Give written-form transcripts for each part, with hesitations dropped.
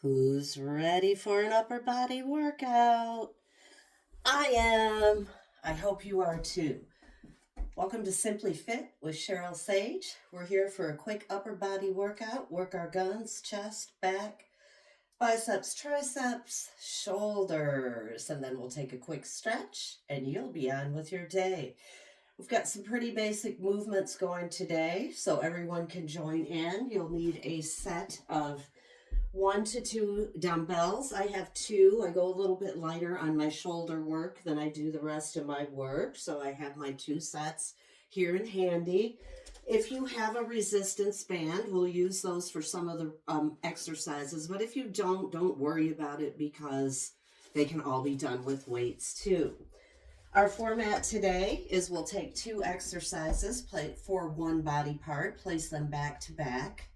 Who's ready for an upper body workout? I am. I hope you are too. Welcome to Simply Fit with Sheryle Sage. We're here for a quick upper body workout. Work our guns, chest, back, biceps, triceps, shoulders, and then we'll take a quick stretch and you'll be on with your day. We've got some pretty basic movements going today, so everyone can join in. You'll need a set of 1 to 2 dumbbells. I have 2. I go a little bit lighter on my shoulder work than I do the rest of my work, so I have my 2 sets here in handy. If you have a resistance band, we'll use those for some of the exercises, but if you don't worry about it because they can all be done with weights too. Our format today is we'll take 2 exercises for one body part, place them back to back.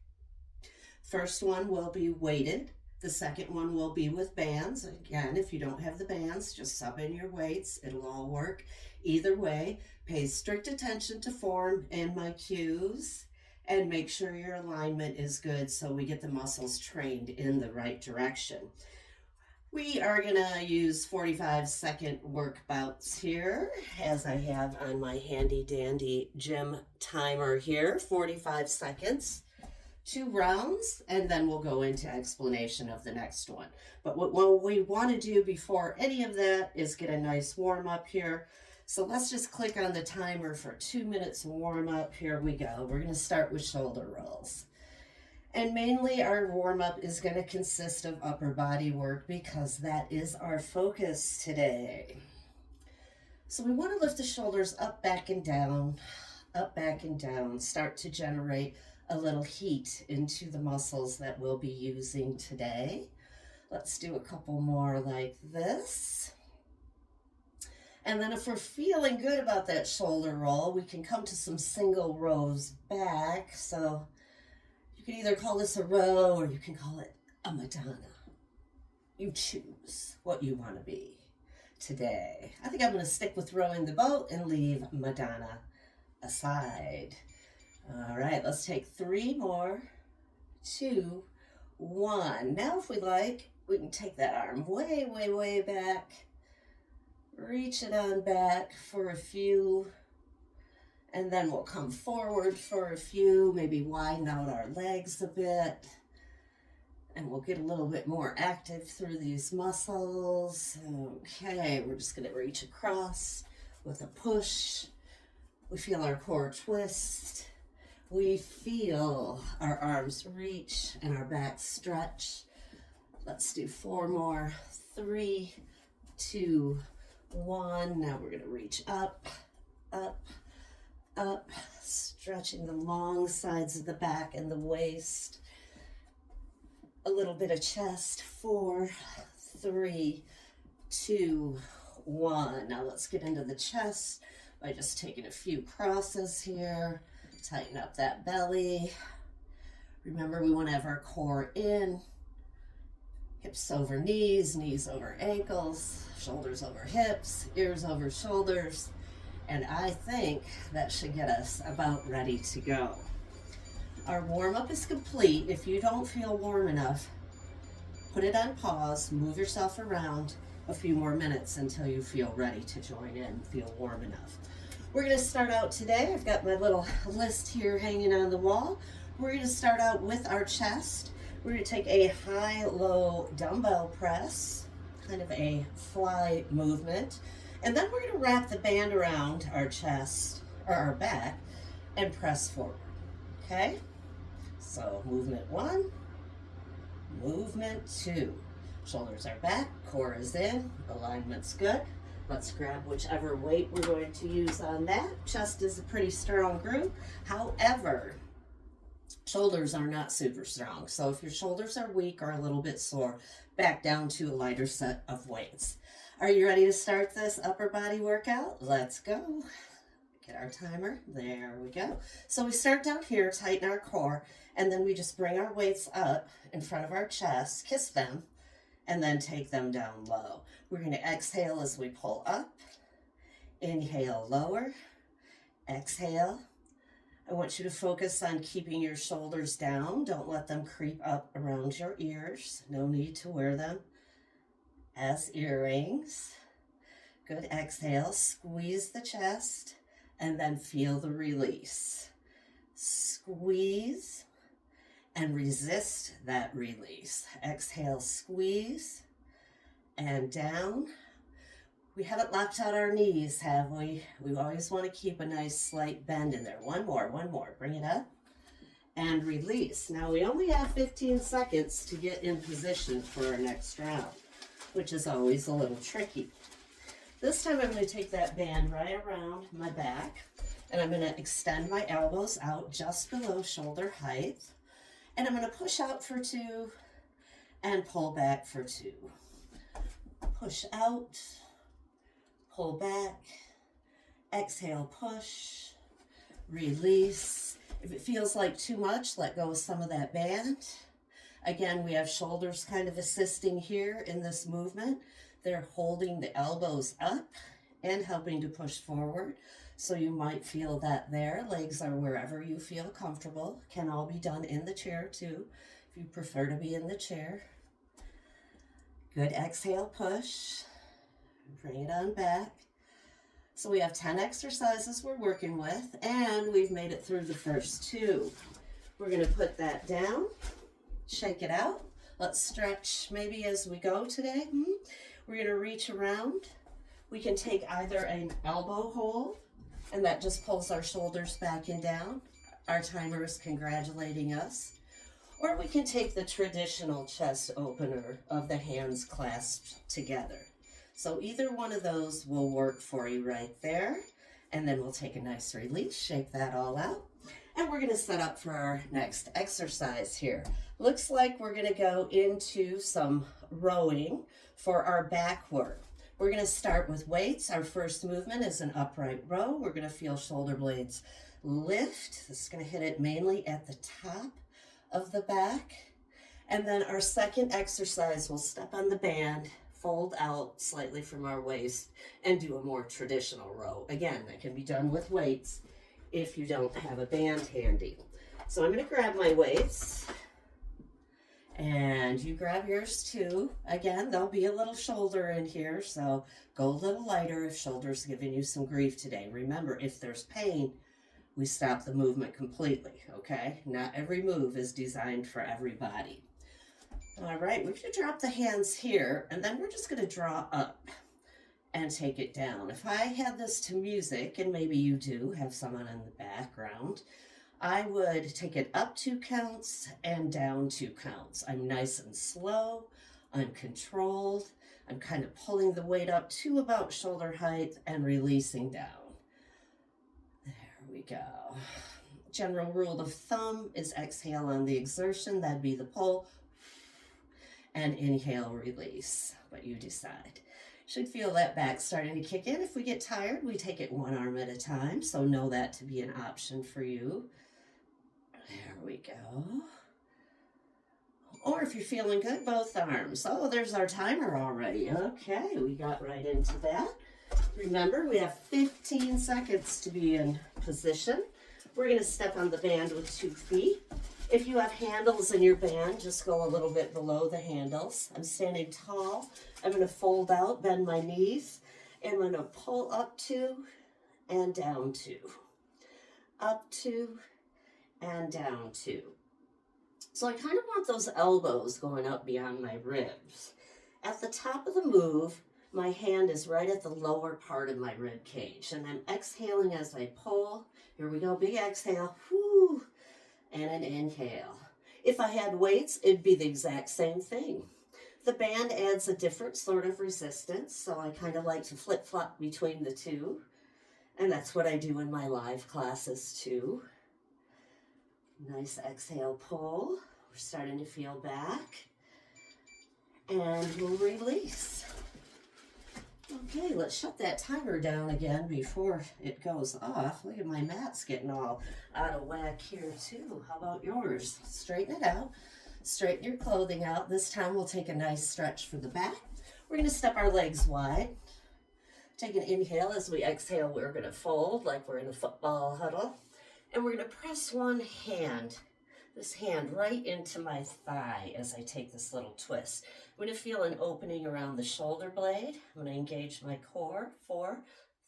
First one will be weighted. The second one will be with bands. Again, if you don't have the bands, just sub in your weights. It'll all work. Either way, pay strict attention to form and my cues and make sure your alignment is good so we get the muscles trained in the right direction. We are going to use 45-second work bouts here, as I have on my handy dandy gym timer here, 45 seconds. 2 rounds, and then we'll go into explanation of the next one. But what we want to do before any of that is get a nice warm up here. So let's just click on the timer for 2 minutes warm up. Here we go. We're going to start with shoulder rolls. And mainly our warm up is going to consist of upper body work because that is our focus today. So we want to lift the shoulders up, back, and down, up, back, and down. Start to generate a little heat into the muscles that we'll be using today. Let's do a couple more like this. And then if we're feeling good about that shoulder roll, we can come to some single rows back. So you can either call this a row or you can call it a Madonna. You choose what you want to be today. I think I'm going to stick with rowing the boat and leave Madonna aside. All right, let's take 3 more. 2, 1. Now if we like, we can take that arm way, way, way back. Reach it on back for a few. And then we'll come forward for a few, maybe widen out our legs a bit. And we'll get a little bit more active through these muscles. Okay, we're just going to reach across with a push. We feel our core twist. We feel our arms reach and our back stretch. Let's do 4 more. 3, 2, 1. Now we're going to reach up, up, up, stretching the long sides of the back and the waist. A little bit of chest. 4, 3, 2, 1. Now let's get into the chest by just taking a few crosses here. Tighten up that belly. Remember, we want to have our core in. Hips over knees, knees over ankles, shoulders over hips, ears over shoulders. And I think that should get us about ready to go. Our warm-up is complete. If you don't feel warm enough, put it on pause, move yourself around a few more minutes until you feel ready to join in, feel warm enough. We're going to start out today. I've got my little list here hanging on the wall. We're going to start out with our chest. We're going to take a high-low dumbbell press, kind of a fly movement. And then we're going to wrap the band around our chest, or our back, and press forward. Okay? So movement 1, movement 2. Shoulders are back, core is in, alignment's good. Let's grab whichever weight we're going to use on that. Chest is a pretty strong group. However, shoulders are not super strong. So if your shoulders are weak or a little bit sore, back down to a lighter set of weights. Are you ready to start this upper body workout? Let's go. Get our timer. There we go. So we start down here, tighten our core, and then we just bring our weights up in front of our chest, kiss them, and then take them down low. We're going to exhale as we pull up. Inhale, lower. Exhale. I want you to focus on keeping your shoulders down. Don't let them creep up around your ears. No need to wear them as earrings. Good. Exhale, squeeze the chest, and then feel the release. Squeeze and resist that release. Exhale, squeeze and down. We haven't locked out our knees, have we? We always want to keep a nice slight bend in there. One more. Bring it up and release. Now we only have 15 seconds to get in position for our next round, which is always a little tricky. This time I'm going to take that band right around my back, and I'm going to extend my elbows out just below shoulder height, and I'm going to push out for 2 and pull back for 2. Push out, pull back, exhale, push, release. If it feels like too much, let go of some of that band. Again, we have shoulders kind of assisting here in this movement. They're holding the elbows up and helping to push forward. So you might feel that there. Legs are wherever you feel comfortable. Can all be done in the chair too, if you prefer to be in the chair. Good. Exhale, push. Bring it on back. So we have 10 exercises we're working with, and we've made it through the first 2. We're going to put that down, shake it out. Let's stretch maybe as we go today. We're going to reach around. We can take either an elbow hold, and that just pulls our shoulders back and down. Our timer is congratulating us. Or we can take the traditional chest opener of the hands clasped together. So either one of those will work for you right there. And then we'll take a nice release, shake that all out. And we're going to set up for our next exercise here. Looks like we're going to go into some rowing for our back work. We're going to start with weights. Our first movement is an upright row. We're going to feel shoulder blades lift. This is going to hit it mainly at the top of the back. And then our second exercise, we'll step on the band, fold out slightly from our waist, and do a more traditional row. Again, that can be done with weights if you don't have a band handy. So I'm going to grab my weights, and you grab yours too. Again, there'll be a little shoulder in here, so go a little lighter if shoulder's giving you some grief today. Remember, if there's pain, we stop the movement completely, okay? Not every move is designed for everybody. All right, we're going to drop the hands here, and then we're just going to draw up and take it down. If I had this to music, and maybe you do have someone in the background, I would take it up 2 counts and down 2 counts. I'm nice and slow. I'm controlled. I'm kind of pulling the weight up to about shoulder height and releasing down. There we go. General rule of thumb is exhale on the exertion. That'd be the pull. And inhale, release, but you decide. Should feel that back starting to kick in. If we get tired, we take it 1 arm at a time, so know that to be an option for you. There we go. Or if you're feeling good, both arms. Oh, there's our timer already. Okay, we got right into that. Remember, we have 15 seconds to be in position. We're going to step on the band with 2 feet. If you have handles in your band, just go a little bit below the handles. I'm standing tall. I'm going to fold out, bend my knees, and I'm going to pull up 2 and down 2. Up 2 and down 2. So I kind of want those elbows going up beyond my ribs. At the top of the move, my hand is right at the lower part of my rib cage, and I'm exhaling as I pull. Here we go, big exhale. Whoo. And an inhale. If I had weights, it'd be the exact same thing. The band adds a different sort of resistance, so I kind of like to flip-flop between the 2. And that's what I do in my live classes too. Nice exhale, pull. We're starting to feel back. And we'll release. Okay, let's shut that timer down again before it goes off. Look at my mat's getting all out of whack here too. How about yours? Straighten it out. Straighten your clothing out. This time we'll take a nice stretch for the back. We're going to step our legs wide. Take an inhale. As we exhale, we're going to fold like we're in a football huddle. And we're going to press one hand, this hand right into my thigh as I take this little twist. I'm going to feel an opening around the shoulder blade. I'm going to engage my core. 4,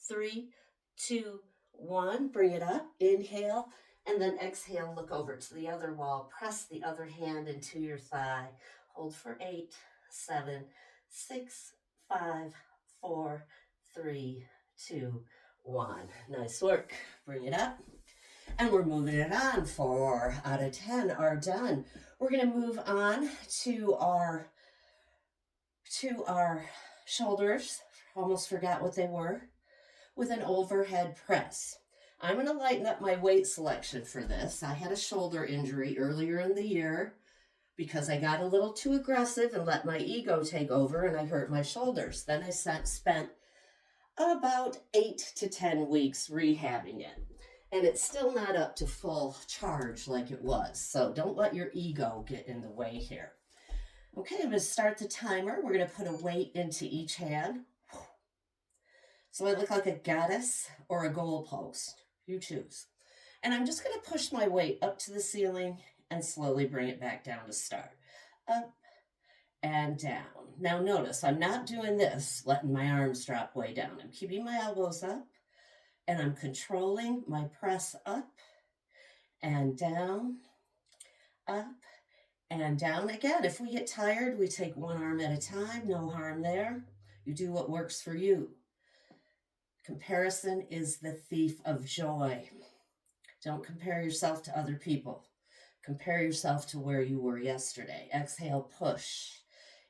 3, 2, 1. Bring it up. Inhale. And then exhale, look over to the other wall. Press the other hand into your thigh. Hold for 8, 7, 6, 5, 4, 3, 2, 1. Nice work. Bring it up. And we're moving it on. 4 out of 10 are done. We're going to move on to our shoulders. Almost forgot what they were. With an overhead press. I'm going to lighten up my weight selection for this. I had a shoulder injury earlier in the year because I got a little too aggressive and let my ego take over, and I hurt my shoulders. Then I spent about 8 to 10 weeks rehabbing it. And it's still not up to full charge like it was. So don't let your ego get in the way here. Okay, I'm going to start the timer. We're going to put a weight into each hand. So I look like a goddess or a goalpost. You choose. And I'm just going to push my weight up to the ceiling and slowly bring it back down to start. Up and down. Now notice, I'm not doing this, letting my arms drop way down. I'm keeping my elbows up. And I'm controlling my press up and down, up and down. Again, if we get tired, we take one arm at a time. No harm there. You do what works for you. Comparison is the thief of joy. Don't compare yourself to other people. Compare yourself to where you were yesterday. Exhale, push.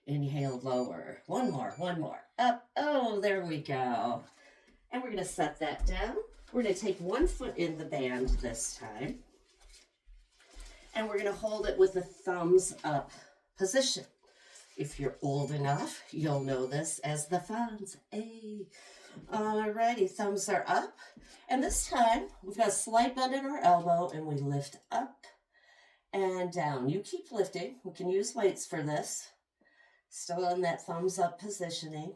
Inhale, lower. One more. Up. Oh, there we go. And we're going to set that down. We're going to take one foot in the band this time. And we're going to hold it with a thumbs up position. If you're old enough, you'll know this as the thumbs. Hey. Alrighty, thumbs are up. And this time, we've got a slight bend in our elbow, and we lift up and down. You keep lifting. We can use weights for this. Still in that thumbs up positioning.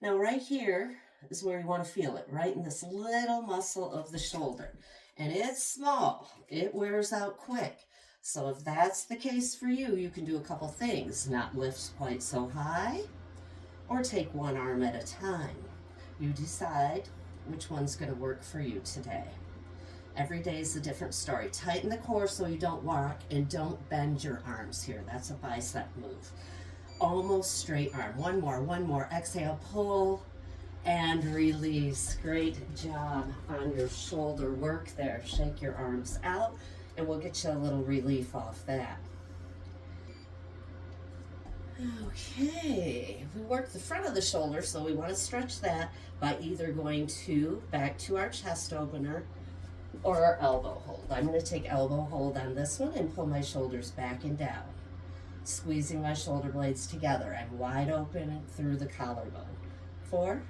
Now right here is where you want to feel it, right in this little muscle of the shoulder. And it's small. It wears out quick. So if that's the case for you, you can do a couple things. Not lift quite so high, or take one arm at a time. You decide which one's going to work for you today. Every day is a different story. Tighten the core so you don't walk, and don't bend your arms here. That's a bicep move. Almost straight arm. One more. Exhale, pull and release. Great job on your shoulder work there. Shake your arms out, and we'll get you a little relief off that. Okay, we work the front of the shoulder, so we want to stretch that by either going back to our chest opener or our elbow hold. I'm going to take elbow hold on this one and pull my shoulders back and down, squeezing my shoulder blades together. I'm wide open through the collarbone. 4,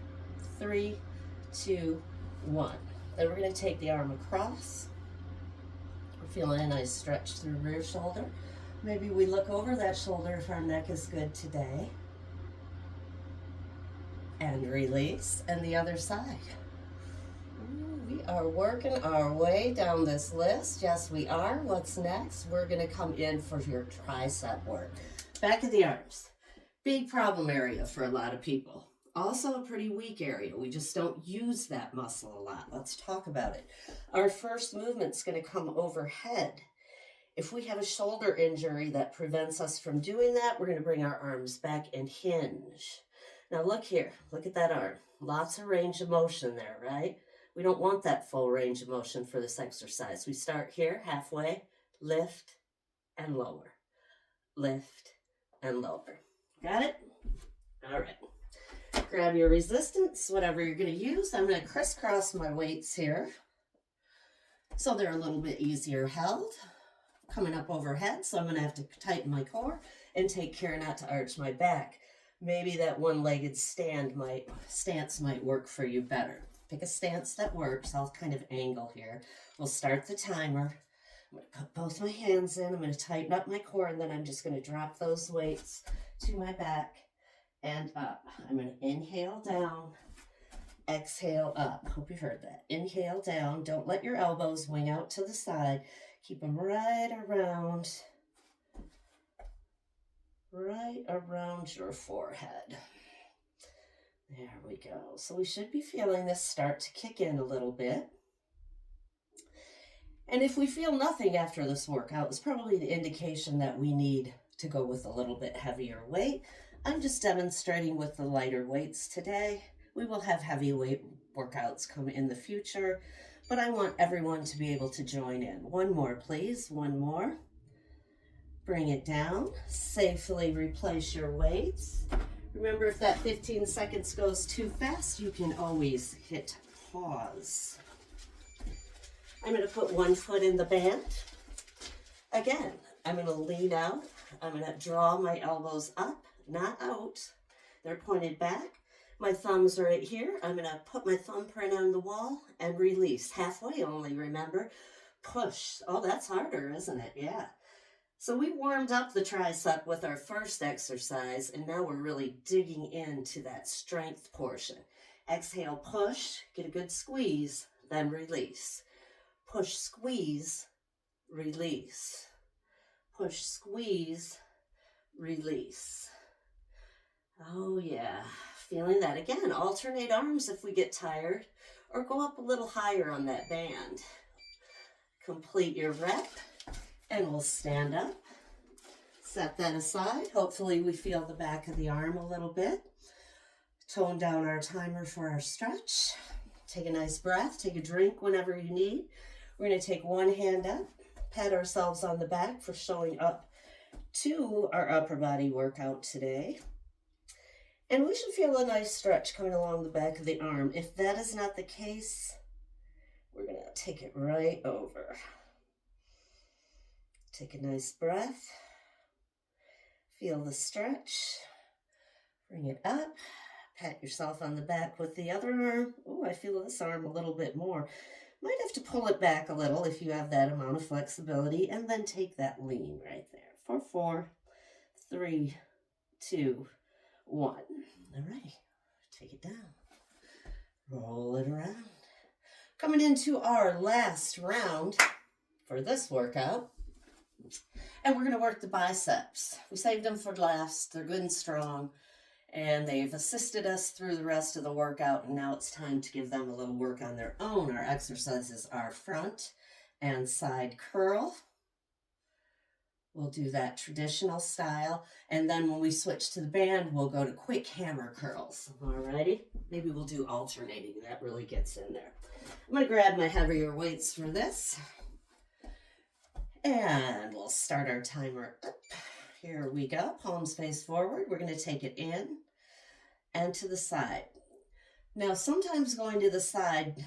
3, 2, 1. Then we're going to take the arm across. We're feeling a nice stretch through rear shoulder. Maybe we look over that shoulder if our neck is good today. And release. And the other side. We are working our way down this list. Yes, we are. What's next? We're going to come in for your tricep work. Back of the arms. Big problem area for a lot of people. Also a pretty weak area. We just don't use that muscle a lot. Let's talk about it. Our first movement's going to come overhead. If we have a shoulder injury that prevents us from doing that, we're going to bring our arms back and hinge. Now look here. Look at that arm. Lots of range of motion there, right? We don't want that full range of motion for this exercise. We start here, halfway, lift and lower. Lift and lower. Got it? All right. Grab your resistance, whatever you're going to use. I'm going to crisscross my weights here so they're a little bit easier held. Coming up overhead, so I'm going to have to tighten my core and take care not to arch my back. Maybe that one-legged stance might work for you better. Pick a stance that works. I'll kind of angle here. We'll start the timer. I'm going to put both my hands in. I'm going to tighten up my core, and then I'm just going to drop those weights to my back and up. I'm going to inhale down exhale up. Hope you heard that. Inhale down. Don't let your elbows wing out to the side. Keep them right around your forehead. There we go. So we should be feeling this start to kick in a little bit. And if we feel nothing after this workout, it's probably the indication that we need to go with a little bit heavier weight. I'm just demonstrating with the lighter weights today. We will have heavy weight workouts come in the future, but I want everyone to be able to join in. One more, please. One more. Bring it down. Safely replace your weights. Remember, if that 15 seconds goes too fast, you can always hit pause. I'm going to put one foot in the band. Again, I'm going to lean out. I'm going to draw my elbows up, not out. They're pointed back. My thumb's right here. I'm going to put my thumbprint on the wall and release. Halfway only, remember. Push. Oh, that's harder, isn't it? Yeah. So we warmed up the tricep with our first exercise, and now we're really digging into that strength portion. Exhale, push, get a good squeeze, then release. Push, squeeze, release. Push, squeeze, release. Oh yeah, feeling that. Again, alternate arms if we get tired, or go up a little higher on that band. Complete your rep, and we'll stand up. Set that aside. Hopefully we feel the back of the arm a little bit. Tone down our timer for our stretch. Take a nice breath, take a drink whenever you need. We're going to take one hand up, pat ourselves on the back for showing up to our upper body workout today. And we should feel a nice stretch coming along the back of the arm. If that is not the case, we're going to take it right over. Take a nice breath. Feel the stretch. Bring it up. Pat yourself on the back with the other arm. Oh, I feel this arm a little bit more. Might have to pull it back a little if you have that amount of flexibility, and then take that lean right there. For 4, 3, 2, 1. All right, take it down. Roll it around. Coming into our last round for this workout, and we're going to work the biceps. We saved them for last. They're good and strong, and they've assisted us through the rest of the workout, and now it's time to give them a little work on their own. Our exercises are front and side curl. We'll do that traditional style, and then when we switch to the band, we'll go to quick hammer curls. Alrighty? Maybe we'll do alternating. That really gets in there. I'm going to grab my heavier weights for this, and we'll start our timer up. Here we go. Palms face forward. We're going to take it in and to the side. Now, sometimes going to the side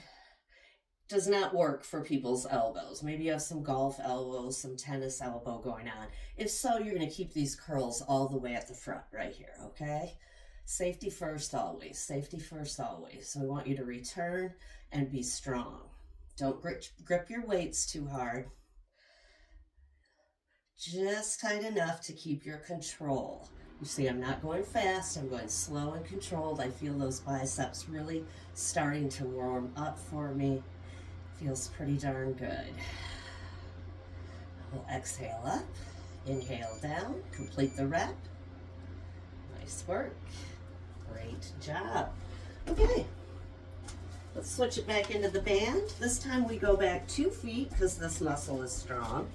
does not work for people's elbows. Maybe you have some golf elbows, some tennis elbow going on. If so, you're going to keep these curls all the way at the front right here, okay? Safety first always. Safety first always. So we want you to return and be strong. Don't grip your weights too hard. Just tight enough to keep your control. You see, I'm not going fast. I'm going slow and controlled. I feel those biceps really starting to warm up for me. Feels pretty darn good. We'll exhale up, inhale down, complete the rep. Nice work. Great job. Okay, let's switch it back into the band. This time we go back 2 feet because this muscle is strong.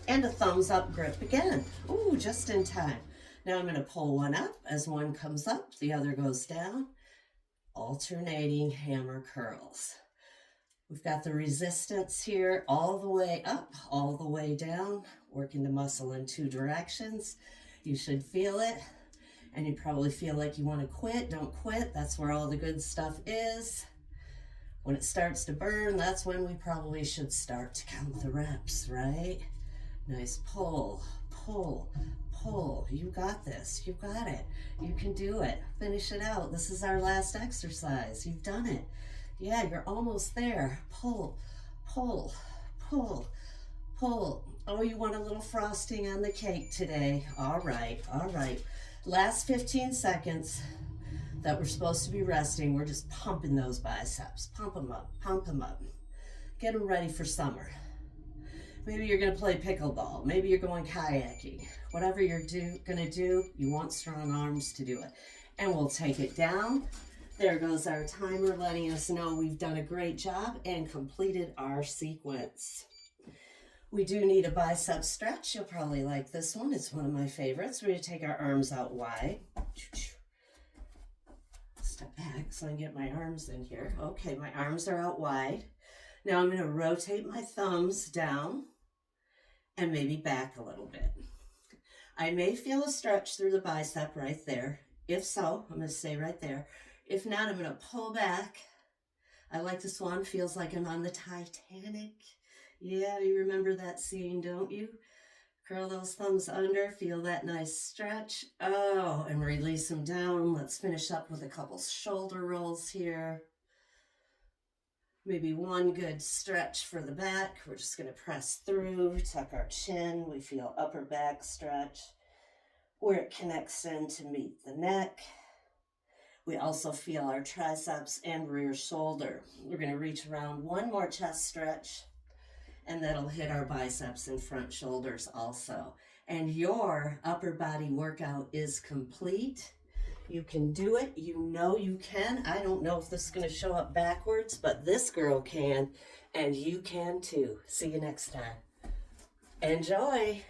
And a thumbs up grip again. Ooh, just in time. Now I'm going to pull one up. As one comes up, the other goes down. Alternating hammer curls. We've got the resistance here all the way up, all the way down, working the muscle in 2 directions. You should feel it, and you probably feel like you want to quit. Don't quit. That's where all the good stuff is. When it starts to burn, that's when we probably should start to count the reps, right? Nice pull, pull, pull. You got this. You got it. You can do it. Finish it out. This is our last exercise. You've done it. Yeah, you're almost there. Pull, pull, pull, pull. Oh, you want a little frosting on the cake today. All right, all right. Last 15 seconds. that we're supposed to be resting, we're just pumping those biceps. Pump them up, pump them up. Get them ready for summer. Maybe you're going to play pickleball. Maybe you're going kayaking. Whatever you're going to do, you want strong arms to do it. And we'll take it down. There goes our timer letting us know we've done a great job and completed our sequence. We do need a bicep stretch. You'll probably like this one. It's one of my favorites. We're going to take our arms out wide. Step back so I can get my arms in here. Okay, my arms are out wide. Now I'm going to rotate my thumbs down and maybe back a little bit. I may feel a stretch through the bicep right there. If so, I'm going to stay right there. If not, I'm going to pull back. I like this one. Feels like I'm on the Titanic. Yeah, you remember that scene, don't you? Curl those thumbs under. Feel that nice stretch. Oh, and release them down. Let's finish up with a couple shoulder rolls here. Maybe one good stretch for the back. We're just going to press through, tuck our chin. We feel upper back stretch where it connects in to meet the neck. We also feel our triceps and rear shoulder. We're going to reach around one more chest stretch, and that'll hit our biceps and front shoulders also. And your upper body workout is complete. You can do it. You know you can. I don't know if this is going to show up backwards, but this girl can, and you can too. See you next time. Enjoy.